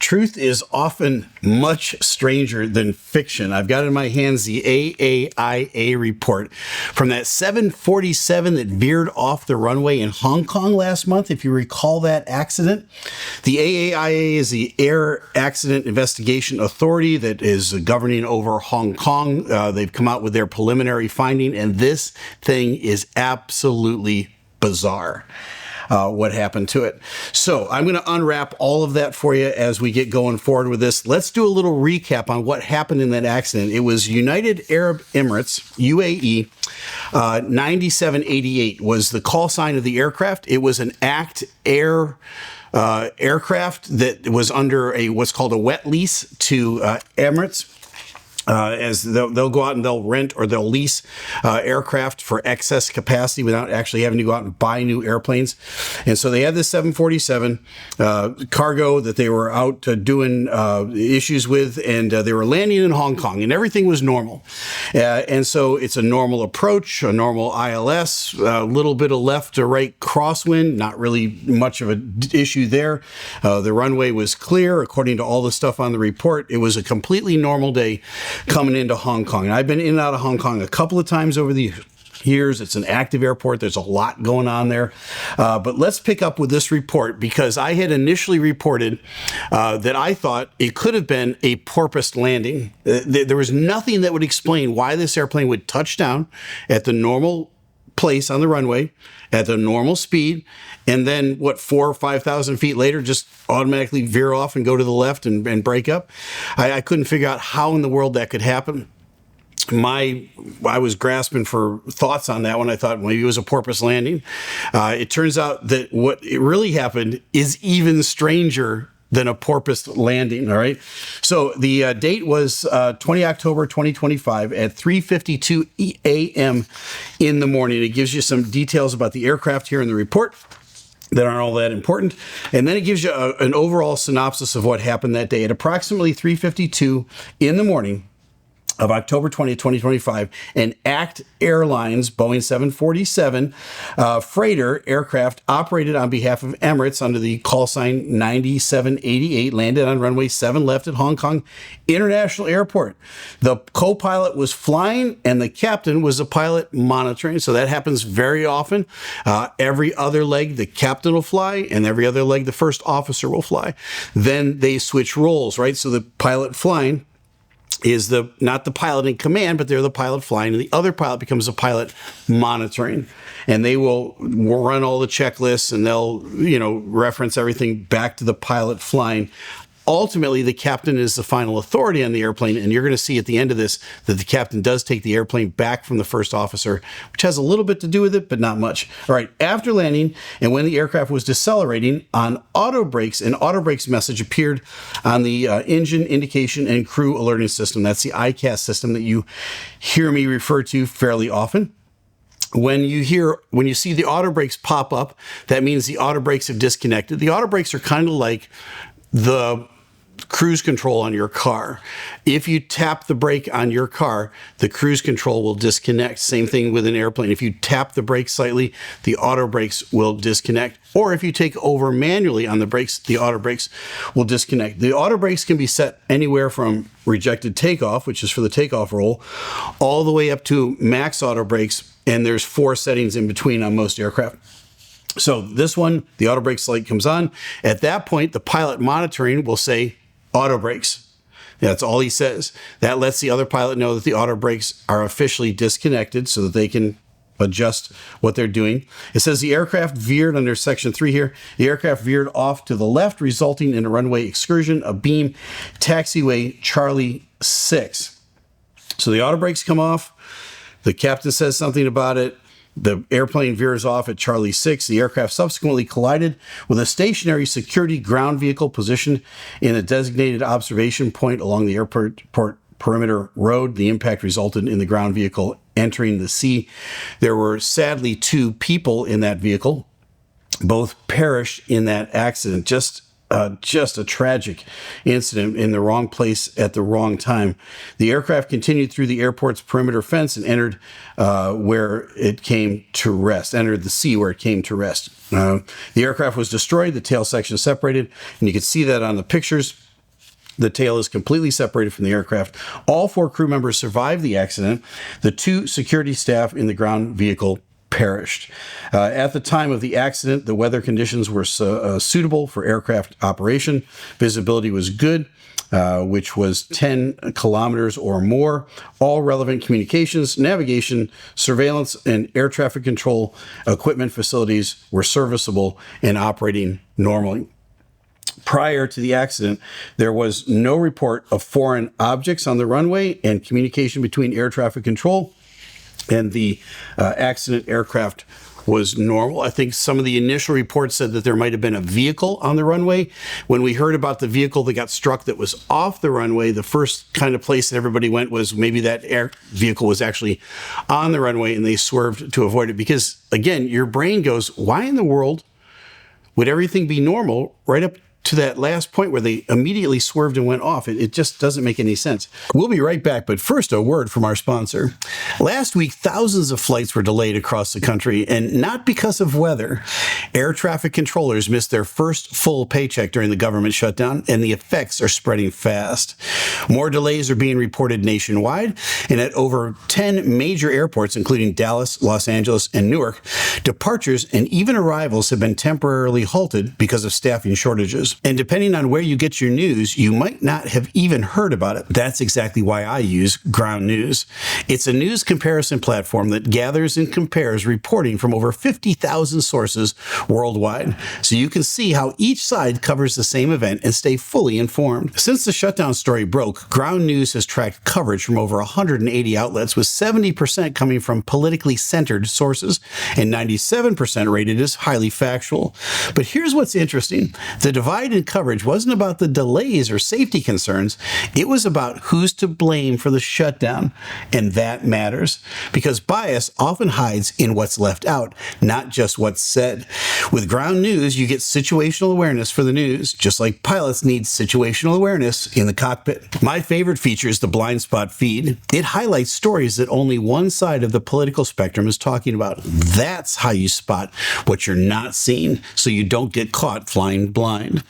Truth is often much stranger than fiction. I've got in my hands the AAIA report from that 747 that veered off the runway in Hong Kong last month, if you recall that accident. The AAIA is the Air Accident Investigation Authority that is governing over Hong Kong. They've come out with their preliminary finding, and this thing is absolutely bizarre. What happened to it. So I'm going to unwrap all of that for you as we get going forward with this. Let's do a little recap on what happened in that accident. It was United Arab Emirates, UAE, 9788 was the call sign of the aircraft. It was an ACT Air aircraft that was under a what's called a wet lease to Emirates. As they'll go out and they'll rent or they'll lease aircraft for excess capacity without actually having to go out and buy new airplanes. And so they had this 747 cargo that they were out doing issues with, and they were landing in Hong Kong, and everything was normal. And so it's a normal approach, a normal ILS, a little bit of left to right crosswind, not really much of an issue there. The runway was clear, according to all the stuff on the report. It was a completely normal day coming into Hong Kong. And I've been in and out of Hong Kong a couple of times over the years. It's an active airport. There's a lot going on there. But let's pick up with this report, because I had initially reported that I thought it could have been a porpoised landing. There was nothing that would explain why this airplane would touch down at the normal place on the runway at the normal speed, and then 4,000 or 5,000 feet later just automatically veer off and go to the left and break up. I couldn't figure out how in the world that could happen. I was grasping for thoughts on that one. I thought maybe it was a porpoise landing. It turns out that what really happened is even stranger than a porpoise landing. All right. So the date was 20 October 2025 at 3:52 a.m. in the morning. It gives you some details about the aircraft here in the report that aren't all that important. And then it gives you an overall synopsis of what happened that day. At approximately 3:52 in the morning of October 20, 2025, an ACT Airlines Boeing 747 freighter aircraft operated on behalf of Emirates under the call sign 9788 landed on runway 7 left at Hong Kong International Airport. The co-pilot was flying and the captain was the pilot monitoring. So that happens very often. Every other leg, the captain will fly, and every other leg, the first officer will fly. Then they switch roles, right? So the pilot flying is not the pilot in command, but they're the pilot flying, and the other pilot becomes a pilot monitoring, and they will run all the checklists, and they'll reference everything back to the pilot flying. Ultimately, the captain is the final authority on the airplane, and you're going to see at the end of this that the captain does take the airplane back from the first officer, which has a little bit to do with it, but not much. All right, after landing and when the aircraft was decelerating on auto brakes, an auto brakes message appeared on the engine indication and crew alerting system. That's the ICAS system that you hear me refer to fairly often. When you see the auto brakes pop up, that means the auto brakes have disconnected. The auto brakes are kind of like the cruise control on your car. If you tap the brake on your car, the cruise control will disconnect. Same thing with an airplane. If you tap the brake slightly, the auto brakes will disconnect. Or if you take over manually on the brakes, the auto brakes will disconnect. The auto brakes can be set anywhere from rejected takeoff, which is for the takeoff roll, all the way up to max auto brakes. And there's 4 settings in between on most aircraft. So this one, the auto brakes light comes on. At that point, the pilot monitoring will say auto brakes. That's all he says. That lets the other pilot know that the auto brakes are officially disconnected so that they can adjust what they're doing. It says the aircraft veered under section 3 here. The aircraft veered off to the left, resulting in a runway excursion, a beam, taxiway Charlie 6. So the auto brakes come off. The captain says something about it. The airplane veers off at Charlie 6. The aircraft subsequently collided with a stationary security ground vehicle positioned in a designated observation point along the airport perimeter road. The impact resulted in the ground vehicle entering the sea. There were sadly 2 people in that vehicle. Both perished in that accident. Just a tragic incident in the wrong place at the wrong time. The aircraft continued through the airport's perimeter fence and entered where it came to rest, entered the sea where it came to rest. The aircraft was destroyed, the tail section separated, and you can see that on the pictures. The tail is completely separated from the aircraft. All 4 crew members survived the accident. The 2 security staff in the ground vehicle perished. At the time of the accident, the weather conditions were suitable for aircraft operation. Visibility was good, which was 10 kilometers or more. All relevant communications, navigation, surveillance, and air traffic control equipment facilities were serviceable and operating normally. Prior to the accident, there was no report of foreign objects on the runway, and communication between air traffic control and the accident aircraft was normal. I think some of the initial reports said that there might have been a vehicle on the runway. When we heard about the vehicle that got struck that was off the runway, the first kind of place that everybody went was maybe that air vehicle was actually on the runway and they swerved to avoid it. Because again, your brain goes, why in the world would everything be normal right up to that last point where they immediately swerved and went off? It just doesn't make any sense. We'll be right back, but first, a word from our sponsor. Last week, thousands of flights were delayed across the country, and not because of weather. Air traffic controllers missed their first full paycheck during the government shutdown, and the effects are spreading fast. More delays are being reported nationwide, and at over 10 major airports, including Dallas, Los Angeles, and Newark, departures and even arrivals have been temporarily halted because of staffing shortages. And depending on where you get your news, you might not have even heard about it. That's exactly why I use Ground News. It's a news comparison platform that gathers and compares reporting from over 50,000 sources worldwide, so you can see how each side covers the same event and stay fully informed. Since the shutdown story broke, Ground News has tracked coverage from over 180 outlets, with 70% coming from politically centered sources and 97% rated as highly factual. But here's what's interesting. The divide in coverage wasn't about the delays or safety concerns. It was about who's to blame for the shutdown. And that matters, because bias often hides in what's left out, not just what's said. With Ground News, you get situational awareness for the news, just like pilots need situational awareness in the cockpit. My favorite feature is the blind spot feed. It highlights stories that only one side of the political spectrum is talking about. That's how you spot what you're not seeing, so you don't get caught flying blind.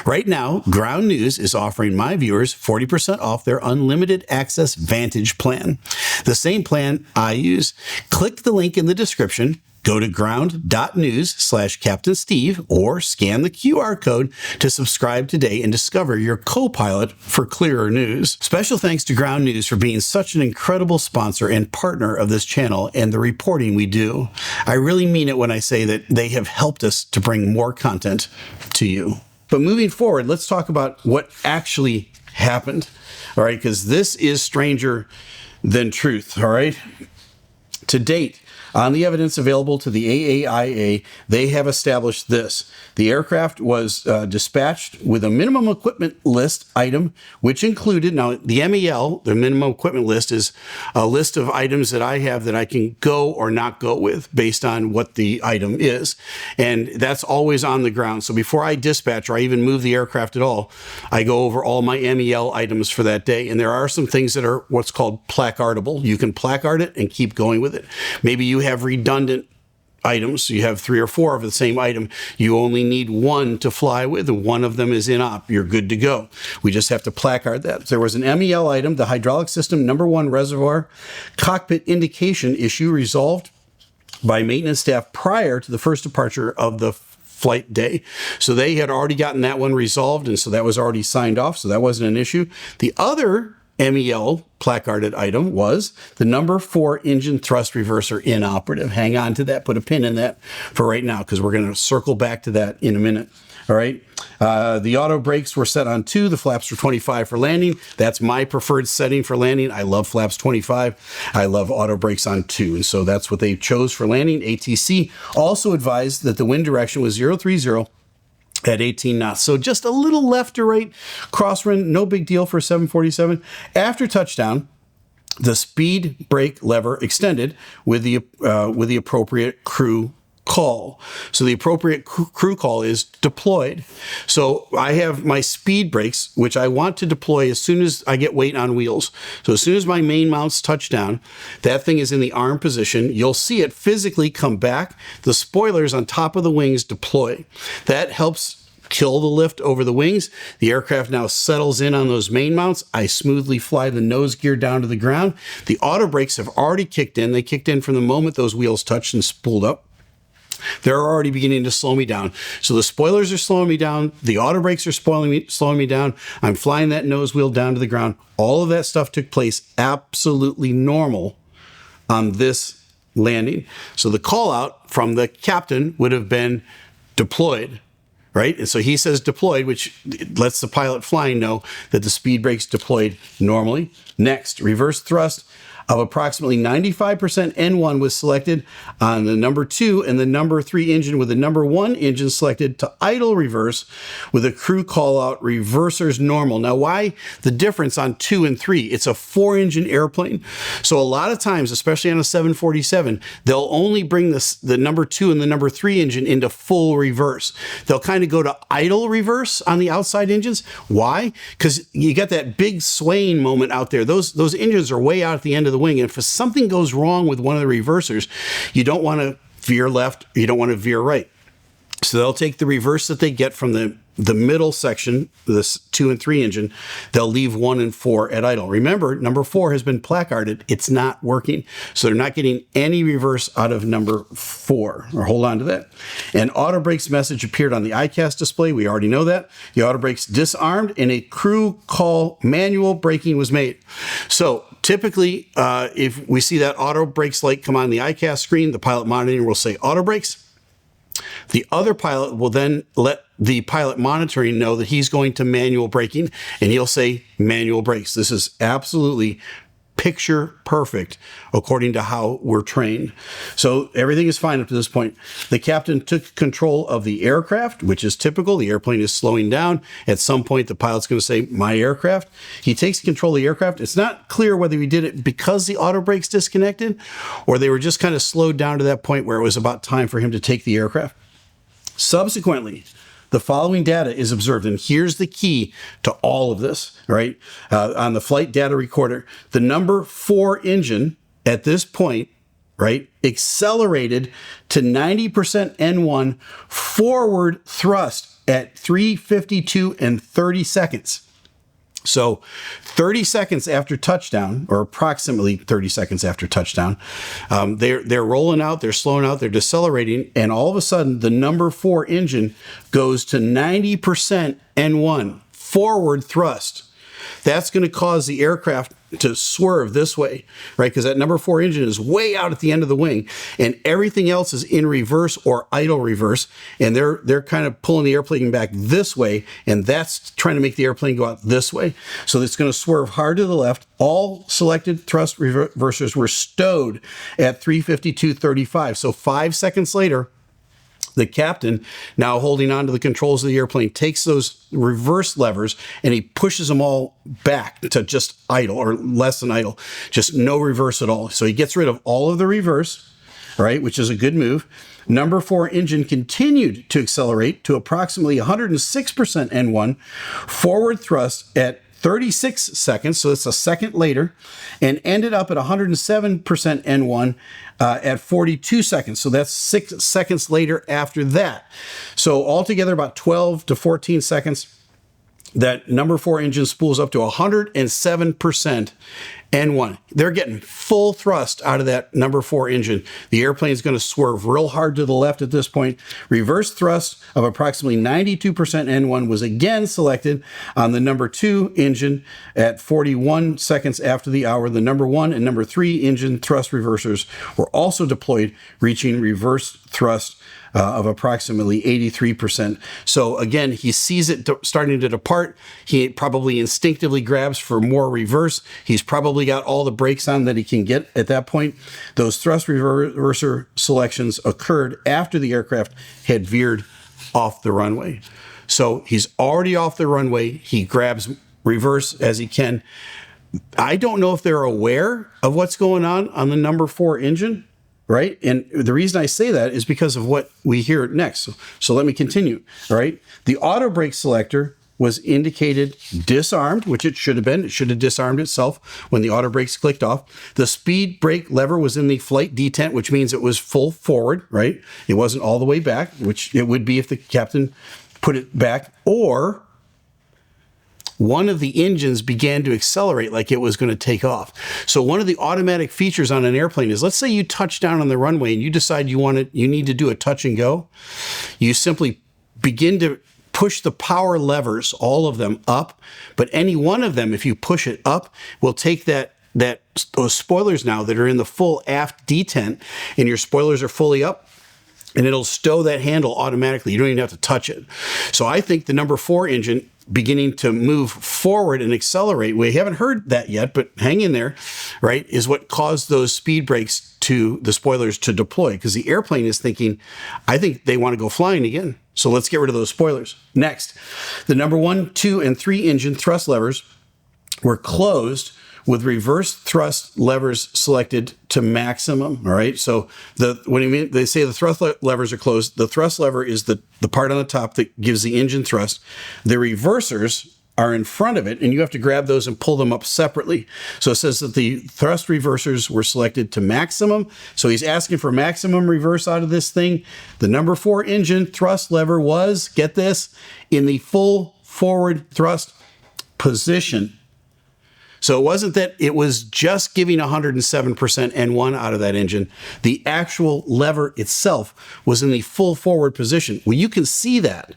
Right now, Ground News is offering my viewers 40% off their unlimited access Vantage plan, the same plan I use. Click the link in the description, go to ground.news/Captain Steeeve, or scan the QR code to subscribe today and discover your co-pilot for clearer news. Special thanks to Ground News for being such an incredible sponsor and partner of this channel and the reporting we do. I really mean it when I say that they have helped us to bring more content to you. But moving forward, let's talk about what actually happened, all right? Because this is stranger than truth, all right? To date, on the evidence available to the AAIA, they have established this. The aircraft was dispatched with a minimum equipment list item, which included, now the MEL, the minimum equipment list, is a list of items that I have that I can go or not go with based on what the item is. And that's always on the ground. So before I dispatch or I even move the aircraft at all, I go over all my MEL items for that day. And there are some things that are what's called placardable. You can placard it and keep going with it. Maybe you have redundant items. You have 3 or 4 of the same item. You only need one to fly with, and one of them is in op. You're good to go. We just have to placard that. There was an MEL item, the hydraulic system number 1 reservoir cockpit indication issue, resolved by maintenance staff prior to the first departure of the flight day. So they had already gotten that one resolved, and so that was already signed off, so that wasn't an issue. The other MEL placarded item was the number 4 engine thrust reverser inoperative. Hang on to that, put a pin in that for right now, because we're going to circle back to that in a minute. All right. The auto brakes were set on 2. The flaps were 25 for landing. That's my preferred setting for landing. I love flaps 25. I love auto brakes on 2. And so that's what they chose for landing. ATC also advised that the wind direction was 030 at 18 knots. So just a little left or right crosswind, no big deal for 747. After touchdown, the speed brake lever extended with the appropriate crew call. So the appropriate crew call is deployed. So I have my speed brakes, which I want to deploy as soon as I get weight on wheels. So as soon as my main mounts touch down, that thing is in the arm position. You'll see it physically come back. The spoilers on top of the wings deploy. That helps kill the lift over the wings. The aircraft now settles in on those main mounts. I smoothly fly the nose gear down to the ground. The auto brakes have already kicked in. They kicked in from the moment those wheels touched and spooled up. They're already beginning to slow me down. So the spoilers are slowing me down. The auto brakes are slowing me down. I'm flying that nose wheel down to the ground. All of that stuff took place absolutely normal on this landing. So the call out from the captain would have been deployed, right? And so he says deployed, which lets the pilot flying know that the speed brake's deployed normally. Next, reverse thrust of approximately 95% N1 was selected on the number 2 and the number 3 engine, with the number 1 engine selected to idle reverse with a crew call out reversers normal. Now, why the difference on 2 and 3? It's a 4-engine airplane. So a lot of times, especially on a 747, they'll only bring the number 2 and the number 3 engine into full reverse. They'll kind of go to idle reverse on the outside engines. Why? Because you got that big swaying moment out there. Those engines are way out at the end of the wing, and if something goes wrong with one of the reversers, you don't want to veer left, you don't want to veer right. So they'll take the reverse that they get from the middle section, this 2 and 3 engine, they'll leave 1 and 4 at idle. Remember, number 4 has been placarded. It's not working. So they're not getting any reverse out of number 4, or hold on to that. An auto brakes message appeared on the ICAS display. We already know that. The auto brakes disarmed and a crew call manual braking was made. So typically, if we see that auto brakes light come on the ICAS screen, the pilot monitoring will say auto brakes. The other pilot will then let the pilot monitoring know that he's going to manual braking, and he'll say manual brakes. This is absolutely picture perfect according to how we're trained. So everything is fine up to this point. The captain took control of the aircraft, which is typical. The airplane is slowing down. At some point, the pilot's going to say, my aircraft. He takes control of the aircraft. It's not clear whether he did it because the auto brakes disconnected or they were just kind of slowed down to that point where it was about time for him to take the aircraft. Subsequently, the following data is observed, and here's the key to all of this, right? On the flight data recorder, the number 4 engine at this point, right, accelerated to 90% N1 forward thrust at 3:52 and 30 seconds. So 30 seconds after touchdown, or approximately 30 seconds after touchdown, they're rolling out, they're slowing out, they're decelerating, and all of a sudden the number 4 engine goes to 90% N1, forward thrust. That's going to cause the aircraft to swerve this way, right? Because that number 4 engine is way out at the end of the wing, and everything else is in reverse or idle reverse, and they're kind of pulling the airplane back this way, and that's trying to make the airplane go out this way. So it's going to swerve hard to the left. All selected thrust reversers were stowed at 3:52.35. So 5 seconds later, the captain, now holding on to the controls of the airplane, takes those reverse levers and he pushes them all back to just idle, or less than idle, just no reverse at all. So he gets rid of all of the reverse, right, which is a good move. Number 4 engine continued to accelerate to approximately 106% N1, forward thrust at 36 seconds, so it's a second later, and ended up at 107% N1 at 42 seconds. So that's 6 seconds later after that. So altogether about 12 to 14 seconds, that number 4 engine spools up to 107% N1. They're getting full thrust out of that number 4 engine. The airplane is going to swerve real hard to the left at this point. Reverse thrust of approximately 92% N1 was again selected on the number 2 engine at 41 seconds after the hour. The number 1 and number 3 engine thrust reversers were also deployed, reaching reverse thrust of approximately 83%. So again, he sees it starting to depart. He probably instinctively grabs for more reverse. He's probably got all the brakes on that he can get at that point. Those thrust reverser selections occurred after the aircraft had veered off the runway. So he's already off the runway. He grabs reverse as he can. I don't know if they're aware of what's going on the number 4 engine. Right? And the reason I say that is because of what we hear next. So let me continue. All right. The auto brake selector was indicated disarmed, which it should have been. It should have disarmed itself when the auto brakes clicked off. The speed brake lever was in the flight detent, which means it was full forward, right? It wasn't all the way back, which it would be if the captain put it back, or one of the engines began to accelerate like it was going to take off. So one of the automatic features on an airplane is, let's say you touch down on the runway and you decide you need to do a touch and go. You simply begin to push the power levers, all of them, up. But any one of them, if you push it up, will take those spoilers now that are in the full aft detent, and your spoilers are fully up, and it'll stow that handle automatically. You don't even have to touch it. So I think the number 4 engine beginning to move forward and accelerate, we haven't heard that yet, but hang in there, right, is what caused those speed brakes to the spoilers to deploy, because the airplane is thinking, I think they want to go flying again. So let's get rid of those spoilers. Next, the number 1, 2, and 3 engine thrust levers were closed with reverse thrust levers selected to maximum. All right. So when they say the thrust levers are closed, the thrust lever is the part on the top that gives the engine thrust. The reversers are in front of it, and you have to grab those and pull them up separately. So it says that the thrust reversers were selected to maximum. So he's asking for maximum reverse out of this thing. The number 4 engine thrust lever was, get this, in the full forward thrust position. So it wasn't that it was just giving 107% N1 out of that engine. The actual lever itself was in the full forward position. Well, you can see that.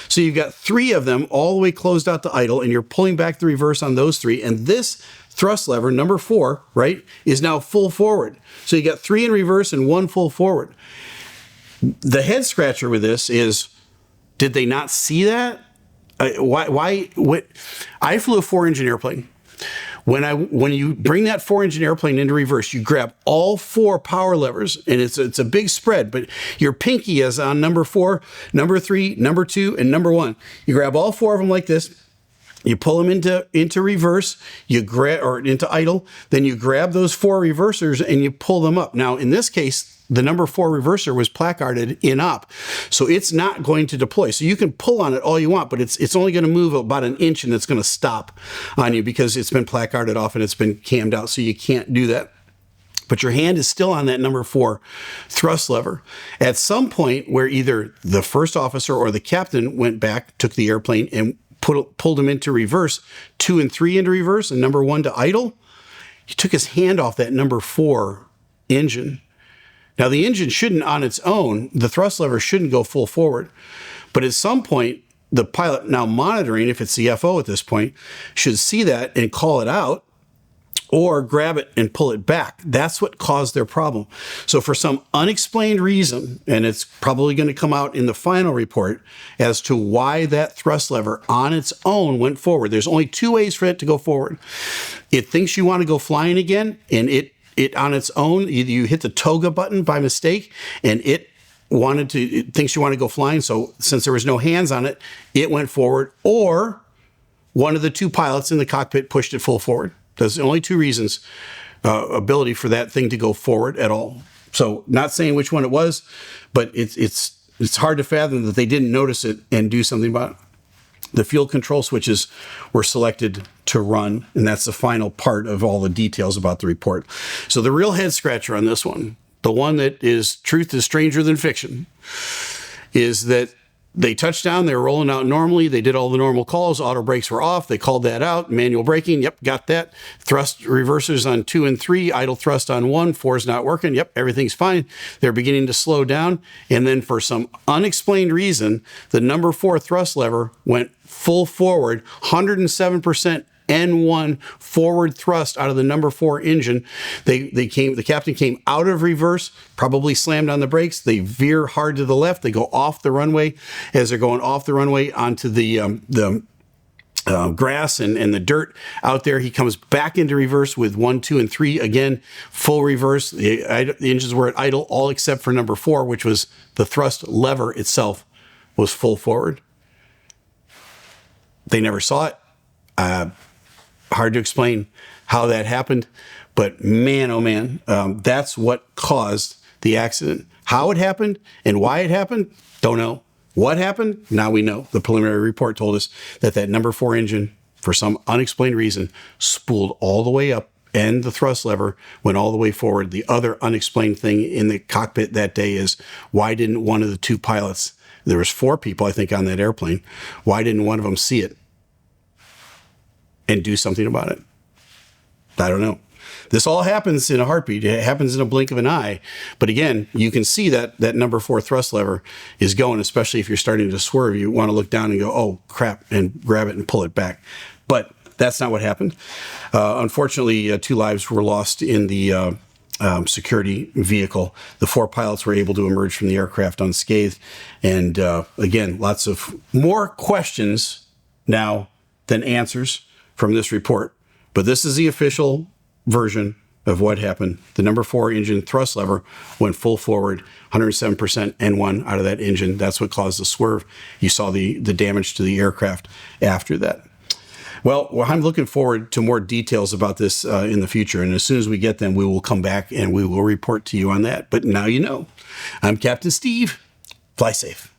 So you've got 3 of them all the way closed out to idle, and you're pulling back the reverse on those 3. And this thrust lever, number 4, right, is now full forward. So you got 3 in reverse and 1 full forward. The head scratcher with this is, did they not see that? What? I flew a 4-engine airplane. When you bring that 4-engine airplane into reverse, you grab all 4 power levers, and it's a big spread, but your pinky is on number 4, number 3, number 2, and number 1. You grab all 4 of them like this. You pull them into reverse, or into idle, then you grab those 4 reversers and you pull them up. Now, in this case, the number 4 reverser was placarded in op, so it's not going to deploy. So you can pull on it all you want, but it's only going to move about an inch, and it's going to stop on you because it's been placarded off and it's been cammed out, so you can't do that. But your hand is still on that number 4 thrust lever. At some point where either the first officer or the captain went back, took the airplane, and pulled him into reverse, 2 and 3 into reverse, and number 1 to idle, he took his hand off that number 4 engine. Now, the engine shouldn't on its own, the thrust lever shouldn't go full forward. But at some point, the pilot, now monitoring, if it's the FO at this point, should see that and call it out, or grab it and pull it back. That's what caused their problem. So for some unexplained reason, and it's probably going to come out in the final report as to why that thrust lever on its own went forward. There's only 2 ways for it to go forward. It thinks you want to go flying again, and it on its own, you hit the toga button by mistake, and it thinks you want to go flying. So since there was no hands on it, it went forward, or one of the 2 pilots in the cockpit pushed it full forward. There's only 2 reasons, ability for that thing to go forward at all. So not saying which one it was, but it's hard to fathom that they didn't notice it and do something about it. The fuel control switches were selected to run, and that's the final part of all the details about the report. So the real head scratcher on this one, the one that is truth is stranger than fiction, is that they touched down, they were rolling out normally, they did all the normal calls, auto brakes were off, they called that out, manual braking, yep, got that. Thrust reversers on 2 and 3, idle thrust on 1, 4's not working, yep, everything's fine. They're beginning to slow down, and then for some unexplained reason, the number 4 thrust lever went full forward, 107% N1 forward thrust out of the number 4 engine. The captain came out of reverse, probably slammed on the brakes. They veer hard to the left. They go off the runway. As they're going off the runway onto the grass and the dirt out there, he comes back into reverse with 1, 2, and 3. Again, full reverse. The engines were at idle, all except for number 4, which was the thrust lever itself was full forward. They never saw it. Hard to explain how that happened, but man, oh man, that's what caused the accident. How it happened and why it happened, don't know. What happened? Now we know. The preliminary report told us that number 4 engine, for some unexplained reason, spooled all the way up, and the thrust lever went all the way forward. The other unexplained thing in the cockpit that day is, why didn't one of the 2 pilots There was 4 people, I think, on that airplane. Why didn't one of them see it and do something about it? I don't know. This all happens in a heartbeat. It happens in a blink of an eye. But again, you can see that number 4 thrust lever is going, especially if you're starting to swerve. You want to look down and go, oh, crap, and grab it and pull it back. But that's not what happened. Unfortunately, 2 lives were lost in the security vehicle. The 4 pilots were able to emerge from the aircraft unscathed. And again, lots of more questions now than answers from this report. But this is the official version of what happened. The number 4 engine thrust lever went full forward, 107% N1 out of that engine. That's what caused the swerve. You saw the damage to the aircraft after that. Well, I'm looking forward to more details about this in the future. And as soon as we get them, we will come back and we will report to you on that. But now you know. I'm Captain Steeeve. Fly safe.